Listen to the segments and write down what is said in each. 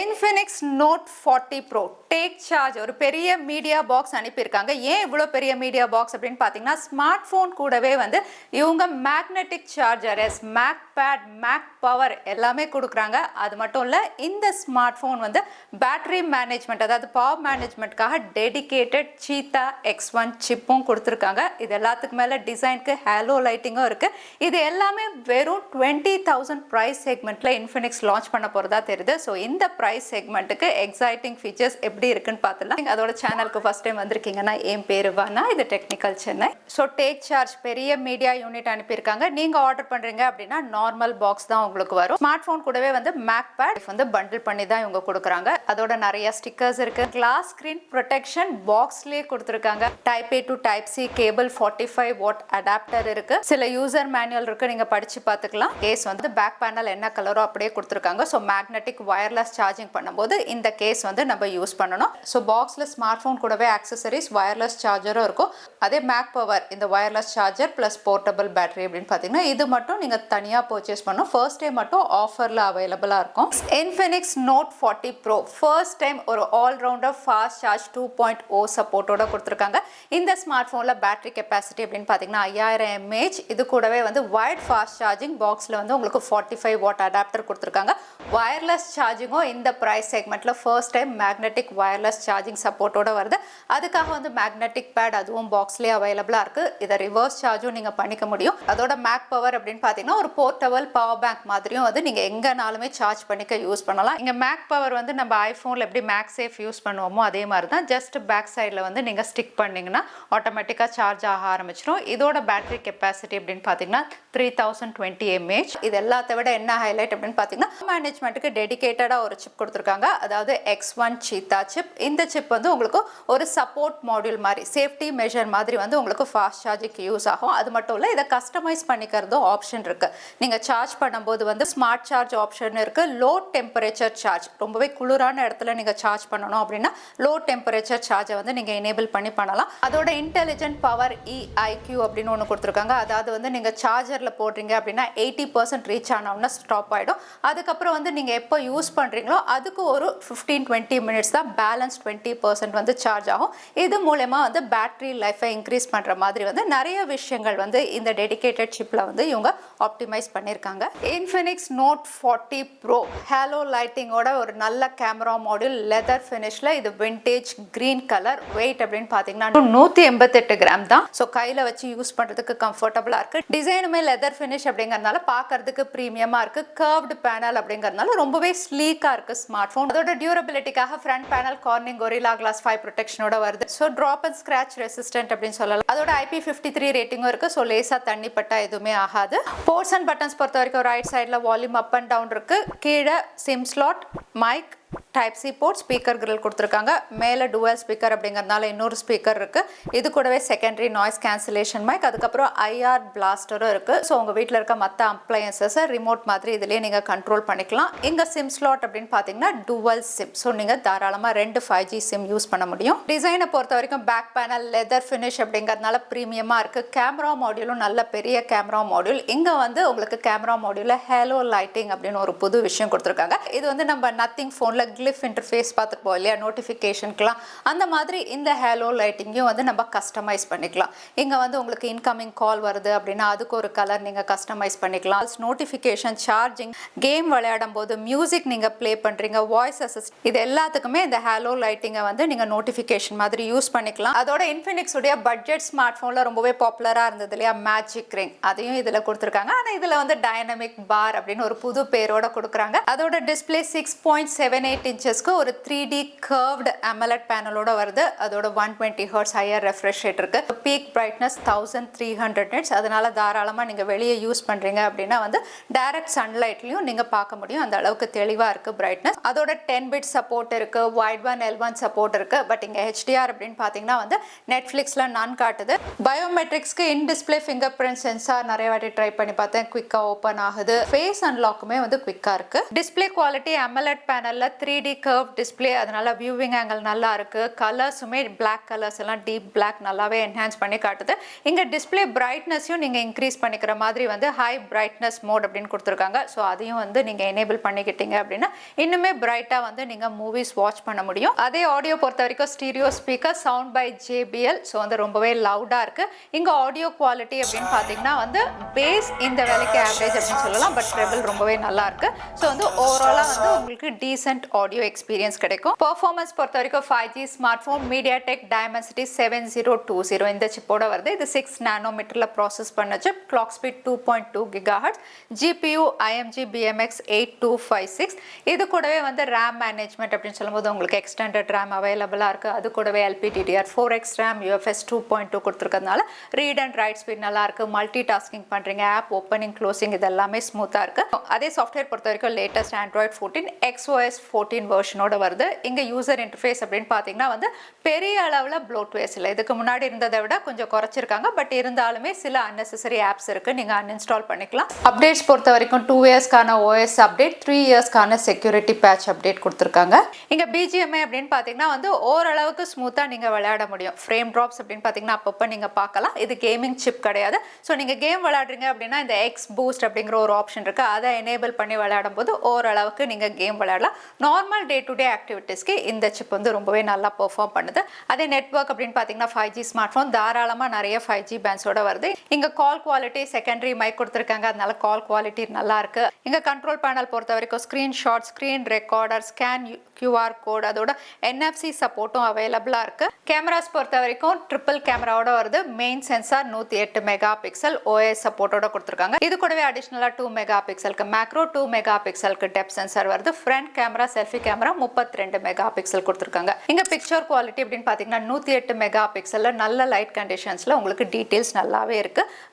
Infinix Note 40 Pro Take Charge ஒரு பெரிய media box அனுப்பியிருக்காங்க. ஏன் இவ்வளோ பெரிய மீடியா பாக்ஸ் அப்படின்னு பார்த்தீங்கன்னா, ஸ்மார்ட் ஃபோன் கூடவே வந்து இவங்க magnetic chargers, mag pad, mag power எல்லாமே கொடுக்குறாங்க. அது மட்டும் இல்லை, இந்த ஸ்மார்ட் ஃபோன் வந்து பேட்டரி மேனேஜ்மெண்ட், அதாவது பவர் மேனேஜ்மெண்ட்காக டெடிகேட்டட் சீத்தா X1 சிப்பும் கொடுத்துருக்காங்க. இது எல்லாத்துக்கு மேலே டிசைனுக்கு ஹேலோ லைட்டிங்கும் இருக்குது. இது எல்லாமே வெறும் 20,000 ப்ரைஸ் செக்மெண்ட்டில் இன்ஃபினிக்ஸ் லான்ச் பண்ண போகிறதா தெரியுது. ஸோ இந்த ப்ரைஸ் செக்மெண்ட்டுக்கு எக்ஸைட்டிங் ஃபீச்சர்ஸ் எப்படி இருக்குன்னு பார்த்துலாம். அதோட சேனலுக்கு ஃபர்ஸ்ட் டைம் வந்திருக்கீங்கன்னா, என் பேர் வானா, இது technical Chennai. So take charge பெரிய மீடியா யூனிட் அனுப்பியிருக்காங்க. நீங்கள் ஆர்டர் பண்ணுறீங்க அப்படின்னா நார்மல் பாக்ஸ் தான் உங்களுக்கு வரும். ஸ்மார்ட் ஃபோன் கூடவே வந்து மேக் பேட் வந்து பண்டில் பண்ணி தான் இவங்க கொடுக்குறாங்க. அதோட நிறைய ஸ்டிக்கர்ஸ் இருக்கு. கிளாஸ் ஸ்கிரீன் ப்ரொடெக்ஷன் பாக்ஸ்லேயே கொடுத்துருக்காங்க. Type A to type C cable, 45 watt adapter இருக்கு. சில யூசர் மேனுவல் இருக்கு, நீங்க படிச்சு பார்த்துக்கலாம். கேஸ் வந்து பேக் பேனல் என்ன கலரோ அப்படியே கொடுத்துருக்காங்க. ஸோ மேக்னெட்டிக் வயர்லெஸ் சார்ஜிங் பண்ணும்போது இந்த கேஸ் வந்து நம்ம யூஸ் பண்ணணும். ஸோ பாக்ஸில் ஸ்மார்ட் ஃபோன் கூடவே ஆக்சசரிஸ் வயர்லெஸ் சார்ஜரும் இருக்கும். அதே மேக் பவர், இந்த wireless charger plus portable battery அப்படின்னு பார்த்தீங்கன்னா இது மட்டும் நீங்கள் தனியாக பர்ச்சேஸ் பண்ணணும். ஃபர்ஸ்ட் டே மட்டும் ஆஃபரில் அவைலபிளாக இருக்கும். Infinix Note 40 Pro first time ஒரு ஆல்ரவுண்டர் FastCharge 2.0 சப்போர்ட்டோட கொடுத்துருக்காங்க. இந்த ஸ்மார்ட் ஃபோனில் பேட்டரி கெப்பாசிட்டி அப்படின்னு பார்த்தீங்கன்னா 5000 mAh. இது கூடவே வந்து வைட் ஃபாஸ்ட் சார்ஜிங் பாக்ஸில் வந்து உங்களுக்கு 45 வாட் அடாப்டர் கொடுத்துருக்காங்க. வயர்லெஸ் சார்ஜிங்கும் இந்த ப்ரைஸ் செக்மெண்ட்டில் first time magnetic wireless charging சப்போர்ட்டோட வருது. அதுக்காக வந்து மேக்னெட்டிக் பேட் அதுவும் பாக்ஸ்லேயே அவைலபிளாக இருக்குது. இதை ரிவர்ஸ் சார்ஜும் நீங்கள் பண்ணிக்க முடியும். அதோட மேக் பவர் அப்படின்னு பார்த்தீங்கன்னா ஒரு போர்ட்டபிள் பவர் பேங்க் மாதிரியும் வந்து நீங்கள் எங்கேனாலுமே சார்ஜ் பண்ணிக்க யூஸ் பண்ணலாம். இங்கே மேக் பவர் வந்து நம்ம ஐஃபோனில் எப்படி மேக் சேஃப் யூஸ் பண்ணுவோமோ அதே மாதிரி தான். ஜஸ்ட் பேக் சைடில் வந்து நீங்கள் ஸ்டிக் பண்ணிங்கன்னா ஆட்டோமேட்டிக்காக சார்ஜ் ஆக ஆரம்பிச்சிடும். இதோட பேட்டரி கெப்பாசிட்டி அப்படின்னு பார்த்தீங்கன்னா 3020 mAh. இது எல்லாத்தை விட என்ன ஹைலைட் அப்படின்னு பார்த்தீங்கன்னா, மேனேஜ்மெண்ட்டுக்கு டெடிகேட்டடாக ஒரு சிப் கொடுத்துருக்காங்க. அதாவது X1 சீத்தா சிப். இந்த சிப் வந்து உங்களுக்கு ஒரு சப்போர்ட் மாடியூல் மாதிரி, சேஃப்டி மெஷர் மாதிரி வந்து உங்களுக்கு ஃபாஸ்ட் சார்ஜிங்க்கு யூஸ் ஆகும். அது மட்டும் இல்லை, இதை கஸ்டமைஸ் பண்ணிக்கிறதும் ஆப்ஷன் இருக்குது. நீங்கள் சார்ஜ் பண்ணும்போது வந்து ஸ்மார்ட் சார்ஜ் ஆப்ஷன் இருக்குது. லோ டெம்பரேச்சர் சார்ஜ், ரொம்பவே குளிரான இடத்துல நீங்கள் சார்ஜ் பண்ணணும் அப்படின்னா லோ டெம்பரேச்சர் சார்ஜை வந்து நீங்கள் எனேபிள் பண்ணலாம். அதோட இன்டெலிஜென்ட் பவர் EIQ அப்படின்னு ஒன்று கொடுத்துருக்காங்க. அதாவது வந்து நீங்கள் சார்ஜரில் போடுறீங்க அப்படின்னா 80% ரீச் ஆனவுடனே ஸ்டாப் ஆகிடும். அதுக்கப்புறம் வந்து நீங்கள் எப்போ யூஸ் பண்ணுறீங்களோ அதுக்கு ஒரு 15-20 மினிட்ஸ் தான் பேலன்ஸ் 20% வந்து சார்ஜ் ஆகும். இது மூலமா வந்து பேட்டரி லைஃபை இன்க்ரீஸ் பண்ணுற மாதிரி வந்து நிறைய விஷயங்கள் வந்து இந்த டெடிகேட்டட் சிப்பில் வந்து இவங்க ஆப்டிமைஸ் பண்ணியிருக்காங்க. Infinix Note 40 Pro ஹேலோ லைட்டிங்கோட ஒரு நல்ல கேமரா மாடியூல், லெதர் ஃபினிஷில். இது விண்டேஜ் கிரீன் கலர். வெயிட் அப்படின்னு பார்த்தீங்கன்னா 188 கிராம் தான். ஸோ கையில் வச்சு யூஸ் பண்ணுறதுக்கு கம்ஃபர்டபுளாக இருக்குது. டிசைனுமே லெதர் ஃபினிஷ் அப்படிங்கிறதுனால பார்க்கறதுக்கு ப்ரீமியமாக இருக்குது. கர்வ்டு பேனல் அப்படிங்கிறதுனால ரொம்பவே ஸ்லீக்காக இருக்குது ஸ்மார்ட் ஃபோன். அதோட டியூரபிலிட்டிக்காக front panel Corning Gorilla Glass 5 ப்ரொடெக்ஷனோட வருது. So drop and scratch resistant அப்படின்னு சொல்லலாம். அதோட IP53 ரேட்டிங்கும் இருக்குது. ஸோ லேசாக தண்ணி பட்டா எதுவுமே ஆகாது. போர்ட்ஸ் அண்ட் பட்டன்ஸ் பொறுத்த வரைக்கும் ரைட் சைடில் வால்யூம் அப் அண்ட் டவுன் இருக்குது. கீழே SIM slot, mic, type C port, speaker grill கொடுத்துருக்காங்க. மேலே டுவல் ஸ்பீக்கர் அப்படிங்கிறதுனால இன்னொரு ஸ்பீக்கர் இருக்குது. இது கூடவே செகண்டரி நாய்ஸ் கேன்சலேஷன் மைக், அதுக்கப்புறம் IR பிளாஸ்டரும் இருக்குது. ஸோ உங்கள் வீட்டில் இருக்க மற்ற அப்ளையன்சஸை ரிமோட் மாதிரி இதுலேயே நீங்கள் கண்ட்ரோல் பண்ணிக்கலாம். இங்கே சிம் ஸ்லாட் அப்படின்னு பார்த்தீங்கன்னா டுவல் சிம். ஸோ நீங்கள் தாராளமாக 2 5G சிம் யூஸ் பண்ண முடியும். டிசைனை பொறுத்த வரைக்கும் பேக் பேனல் லெதர் ஃபினிஷ் அப்படிங்கிறதுனால ப்ரீமியமாக இருக்குது. கேமரா மாடியூலும் நல்ல பெரிய கேமரா மாடியூல். இங்கே வந்து உங்களுக்கு கேமரா மாடியூலில் ஹேலோ லைட்டிங் அப்படின்னு ஒரு புது விஷயம் கொடுத்துருக்காங்க. இது வந்து நம்ம நத்திங் ஃபோனில் கிளிஃப் இன்டர்ஃபேஸ் பார்த்துப்போம் இல்லையா, நோட்டிஃபிகேஷனுக்குலாம். அந்த மாதிரி இந்த ஹேலோ லைட்டிங்கையும் வந்து நம்ம கஸ்டமைஸ் பண்ணிக்கலாம். இங்கே வந்து உங்களுக்கு இன்கமிங் கால் வருது அப்படின்னா அதுக்கு ஒரு கலர் நீங்கள் கஸ்டமைஸ் பண்ணிக்கலாம். நோட்டிஃபிகேஷன், சார்ஜிங், கேம் விளையாடும் போது, மியூசிக் நீங்கள் ப்ளே பண்ணுறீங்க, வாய்ஸ் அசிஸ்ட், இது எல்லாத்துக்குமே இந்த ஹேலோ லைட்டிங்கை வந்து நீங்கள் நோட்டிஃபிகேஷன் மாதிரி யூஸ் பண்ணிக்கலாம். அதோட இன்ஃபினிக்ஸ் உடைய பட்ஜெட் ஸ்மார்ட் ஃபோனில் ரொம்பவே பாப்புலராக இருந்தது இல்லையா, மேஜிக் ரிங், அதையும் இதில் கொடுத்துருக்காங்க. ஆனால் இதில் வந்து டைனமிக் பார் அப்படின்னு ஒரு புது பேரோட கொடுக்குறாங்க. அதோட டிஸ்பிளே 6.78 இன்ச்சஸ்க்கு ஒரு 3D கர்வ்டு AMOLED பேனலோட வருது. அதோட 120 Hz ஹையர் ரெஃப்ரெஷ் ரேட் இருக்கு. Peak brightness 1300 nits. அதனால தாராளமாக நீங்கள் வெளியே யூஸ் பண்ணுறீங்க அப்படின்னா வந்து டைரக்ட் சன்லைட்லையும் நீங்கள் பார்க்க முடியும். அந்த அளவுக்கு தெளிவாக இருக்குது பிரைட்னஸ். அதோட 10 பிட் சப்போர்ட் இருக்குது, வைட் ஒன் L1 சப்போர்ட் இருக்குது. பட் இங்கே HDR அப்படின்னு பார்த்தீங்கன்னா வந்து நெட்ஃப்ளிக்ஸில் நான் காட்டுது. பயோமெட்ரிக்ஸ்க்கு in display finger print sensor நிறைய வாட்டி ட்ரை பண்ணி பார்த்தேன், குவிக்காக ஓப்பன் ஆகுது. ஃபேஸ் அன்லாக்குமே வந்து குவிக்காக இருக்குது. டிஸ்பிளே குவாலிட்டி AMOLED பேனலில் 3D curved display, அதனால viewing angle நல்லா இருக்கு. கலர்ஸுமே black கலர்ஸ் எல்லாம் deep black நல்லாவே enhance பண்ணி காட்டுது. இங்க display brightness-யும் நீங்க increase பண்ணிக்கிற மாதிரி வந்து high brightness mode அப்படின்னு கொடுத்திருக்காங்க. ஸோ அதையும் வந்து நீங்க enable பண்ணிக்கிட்டீங்க அப்படின்னா இன்னுமே பிரைட்டா வந்து நீங்க மூவிஸ் வாட்ச் பண்ண முடியும். அதே ஆடியோ பொறுத்த வரைக்கும் stereo speaker sound by JBL. So வந்து ரொம்பவே லவுடா இருக்கு. இங்க ஆடியோ குவாலிட்டி அப்படின்னு பாத்தீங்கன்னா வந்து பேஸ் இந்த வேலைக்கு ஆவரேஜ் அப்படின்னு சொல்லலாம். பட் ட்ரெபிள் ரொம்பவே நல்லா இருக்கு. ஸோ வந்து ஓவராலா வந்து உங்களுக்கு டீசென்ட் ஆடியோ எக்ஸ்பீரியன்ஸ் கிடைக்கும். பெர்ஃபார்மன்ஸ் பொறுத்த வரைக்கும் 5G smart phone MediaTek Dimensity 7020 இந்த சிப்போட வருது. இது 6 நானோமீட்டர்ல ப்ராசஸ் பண்ண chip. Clock speed 2.2 GHz. GPU IMG BMX 8256. இது கூடவே வந்து RAM மேனேஜ்மெண்ட் அப்படின்னு சொல்லும்போது உங்களுக்கு எக்ஸ்டெண்டட் RAM அவைலபிளா இருக்கு. அது கூடவே LPDDR4X RAM UFS 2.2 கொடுத்துருக்கிறதுனால ரீட் அண்ட் ரைட் ஸ்பீட் நல்லா இருக்கு. மல்டி டாஸ்கிங் பண்றீங்க, ஆப் ஓப்பனிங் க்ளோசிங் இது எல்லாமே ஸ்மூத்தா இருக்கு. அதே சாஃப்ட்வேர் பொறுத்த வரைக்கும் லேட்டஸ்ட் Android 14 XOS 14 வெர்ஷனோட வருது. இங்க யூசர் இன்டர்ஃபேஸ் அப்படின்னு பாத்தீங்கன்னா வந்து பெரிய அளவுல ப்ளோட்வேர்ஸ் இல்லை. இதுக்கு முன்னாடி இருந்ததை விட கொஞ்சம் குறைச்சிருக்காங்க. பட் இருந்தாலுமே சில unnecessary ஆப்ஸ் இருக்கு, நீங்க அன்இன்ஸ்டால் பண்ணிக்கலாம். அப்டேட்ஸ் பொறுத்த வரைக்கும் 2 இயர்ஸ்க்கான OS அப்டேட், 3 இயர்ஸ்க்கான செக்யூரிட்டி பேட்ச் அப்டேட் கொடுத்துருக்காங்க. இங்க BGMI அப்படின்னு பாத்தீங்கன்னா வந்து ஓரளவுக்கு ஸ்மூத்தா நீங்க விளையாட முடியும். ஃப்ரேம் டிராப்ஸ் அப்படின்னு பாத்தீங்கன்னா அப்பப்போ நீங்க பார்க்கலாம். இது கேமிங் சிப் கிடையாது. ஸோ நீங்க கேம் விளையாடுறீங்க அப்படின்னா இந்த X பூஸ்ட் அப்படிங்கிற ஒரு ஆப்ஷன் இருக்கு. அதை எனேபிள் பண்ணி விளையாடும் போது ஓரளவுக்கு நீங்க கேம் விளையாடலாம். நார்மல் டே டு டே ஆக்டிவிட்டிஸ்க்கு இந்த சிப் வந்து ரொம்பவே நல்லா பெர்ஃபார்ம் பண்ணுது. அதே நெட்வொர்க் அப்படின்னு பாத்தீங்கன்னா 5G ஸ்மார்ட் போன் தாராளமா நிறைய 5G பேண்ட்ஸோட வருது. இங்க கால் குவாலிட்டி செகண்டரி மைக் கொடுத்துருக்காங்க, அதனால கால் குவாலிட்டி நல்லா இருக்கு. இங்க கண்ட்ரோல் பேனல் பொறுத்த வரைக்கும் screenshot, screen recorder, scan QR code, அதோட NFC சப்போர்ட்டும் அவைலபிளா இருக்கு. கேமராஸ் பொறுத்த வரைக்கும் ட்ரிபிள் கேமராவோட வருது. Main sensor 108 megapixel OS சப்போர்ட்டோட கொடுத்துருக்காங்க. இது கூடவே அடிஷனலா 2 மெகா பிக்சலுக்கு மேக்ரோ, 2 மெகா பிக்சலுக்கு டெப்த் சென்சார் வருது. Front camera selfie camera 32 megapixel கொடுத்துருக்காங்க. இங்க பிக்சர் குவாலிட்டி அப்படின்னு பாத்தீங்கன்னா 108 மெகா பிக்சல்ல நல்ல லைட் கண்டிஷன்ஸ்ல உங்களுக்கு டீடைல்ஸ் நல்லாவே இருக்கு.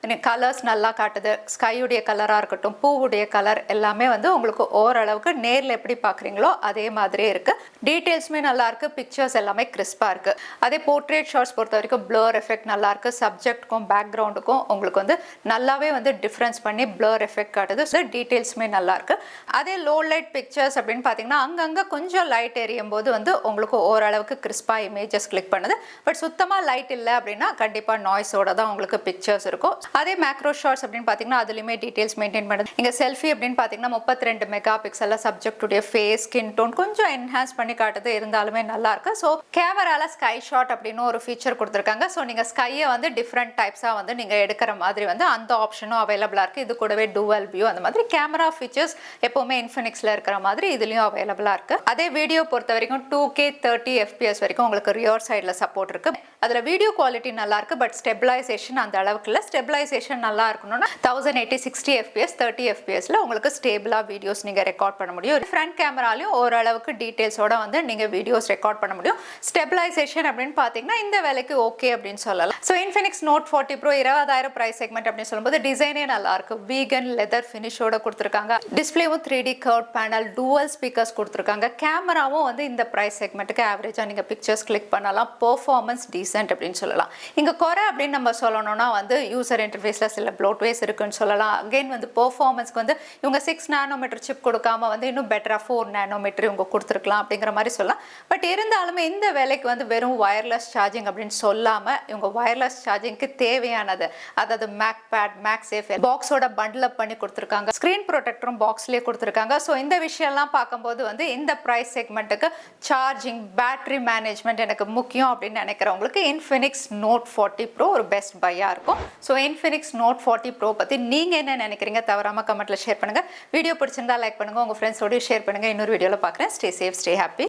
கலர்ஸ் நல்லா காட்டுது. ஸ்கையுடைய கலரா இருக்கட்டும், பூவுடைய கலர் எல்லாமே வந்து உங்களுக்கு ஓரளவுக்கு நேர்ல எப்படி பாக்குறீங்களோ அதே மாதிரியே இருக்கு. டீடைல்ஸ்மே நல்லா இருக்கு. பிக்சர்ஸ் எல்லாமே கிறிஸ்பா இருக்கு. அதே போர்ட்ரேட் ஷாட்ஸ் பொறுத்த வரைக்கும் பிளர் எஃபெக்ட் நல்லா இருக்கு. சப்ஜெக்ட்டுக்கும் பேக்ரவுண்டுக்கும் உங்களுக்கு வந்து நல்லாவே வந்து டிஃபரன்ஸ் பண்ணி பிளர் எஃபெக்ட் காட்டுது. ஸோ டீடைல்ஸ்மே நல்லா இருக்கு. அதே லோ லைட் பிக்சர்ஸ் அப்படின்னு பாத்தீங்கன்னா அங்கங்க கொஞ்சம் லைட் எரியும் போது வந்து உங்களுக்கு ஓரளவுக்கு கிறிஸ்பா இமேஜஸ் கிளிக் பண்ணுது. பட் சுத்தமா லைட் இல்லை அப்படின்னா கண்டிப்பா நாய்ஸோட தான் உங்களுக்கு பிக்சர்ஸ் இருக்கும். அதே மேக்ரோ ஷாட்ஸ் அப்படின்னு பாத்தீங்கன்னா அதுலயுமே டீடைல்ஸ் மெயின்டைன் பண்ணுது. இங்க செல்ஃபி அப்படின்னு பாத்தீங்கன்னா 32 மெகா பிக்சல்ல சப்ஜெக்டுடைய ஃபேஸ், ஸ்கின் டோன் கொஞ்சம் என்ஹான்ஸ் பண்ணி காட்டுது. இருந்தாலுமே நல்லா இருக்கு. ஸோ கேமரால ஸ்கை ஷாட் அப்படின்னு ஒரு ஃபீச்சர் கொடுத்துருக்காங்க. ஸோ நீங்க ஸ்கையை வந்து டிஃப்ரெண்ட் டைப்ஸா வந்து நீங்க எடுக்கிற மாதிரி வந்து அந்த ஆப்ஷனும் அவைலபிளா இருக்கு. இது கூடவே டுவல் வியூ அந்த மாதிரி கேமரா ஃபீச்சர்ஸ் எப்பவுமே இன்ஃபினிக்ஸ்ல இருக்கிற மாதிரி இதுலயும் அவைலபிளா இருக்கு. அதே வீடியோ பொறுத்த வரைக்கும் 2K 30 FPS வரைக்கும் உங்களுக்கு ரியர் சைட்ல சப்போர்ட் இருக்கு. அதுல வீடியோ குவாலிட்டி நல்லா இருக்கு. பட் ஸ்டெபிலைசேஷன் அந்த அளவுக்கு இல்ல. ஸ்டெபிலைசேஷன் நல்லா இருக்கணும்னா 1080 60 FPS 30 FPSல உங்களுக்கு ஸ்டேபிளா வீடியோஸ் நீங்க ரெக்கார்ட் பண்ண முடியும். ஃப்ரண்ட் கேமராலையும் ஓரளவுக்கு டீடைல்ஸோட வந்து நீங்க வீடியோஸ் ரெக்கார்ட் பண்ண முடியும். ஸ்டெபிலைசேஷன் அப்படின்னு பாத்தீங்கன்னா இந்த வேலைக்கு ஓகே அப்படின்னு சொல்லலாம். So Infinix Note 40 Pro 20,000 price segment அப்படின்னு சொல்லும்போது டிசைனே நல்லா இருக்கு. வீகன் லெதர் ஃபினிஷோட கொடுத்துருக்காங்க. டிஸ்பிளேவும் 3D curve panel, dual speakers கொடுத்துருக்காங்க. கேமராவும் வந்து இந்த பிரைஸ் செக்மெண்ட்டுக்கு ஆவரேஜா நீங்க பிக்சர்ஸ் கிளிக் பண்ணலாம். பெர்ஃபார்மன்ஸ் டீசென்ட் அப்படின்னு சொல்லலாம். இங்க குறை அப்படின்னு நம்ம சொல்லணும்னா வந்து யூசர் இன்டர்ஃபேஸ்ல சில ப்ளோட்வேஸ் இருக்குன்னு சொல்லலாம். அகைன் வந்து பெர்ஃபார்மன்ஸ்க்கு வந்து இவங்க 6 நானோமீட்டர் சிப் கொடுக்காம வந்து இன்னும் பெட்டரா 4 நானோமீட்டர் இவங்க கொடுத்துருக்கலாம் அப்படிங்கிற மாதிரி சொல்லலாம். பட் இருந்தாலுமே இந்த வேலைக்கு வந்து வெறும் வயர்லெஸ் சார்ஜிங் அப்படின்னு சொல்லாம இவங்க வயர்லெஸ் சார்ஜிங்க்கு தேவையானது, அதாவது மேக் பேட், மேக் சேஃப் பாக்ஸோட பண்டில் அப் பண்ணி கொடுத்துருக்காங்க. ஸ்கிரீன் ப்ரொடெக்டரும் பாக்ஸ்லேயே கொடுத்துருக்காங்க. ஸோ இந்த விஷயம்லாம் பார்க்கும்போது வந்து இந்த ப்ரைஸ் செக்மெண்ட்டுக்கு சார்ஜிங், பேட்டரி மேனேஜ்மெண்ட் எனக்கு முக்கியம் அப்படின்னு நினைக்கிறவங்களுக்கு Infinix Note 40 Pro ஒரு பெஸ்ட் பையா இருக்கும். ஸோ Infinix Note 40 Pro பத்தி நீங்க என்ன நினைக்கிறீங்க தவறாம கமெண்ட்ல ஷேர் பண்ணுங்க. வீடியோ பிடிச்சிருந்தா லைக் பண்ணுங்க, உங்க ஃப்ரெண்ட்ஸோடய ஷேர் பண்ணுங்க. இன்னொரு வீடியோல பார்க்குறேன். Stay safe, stay happy.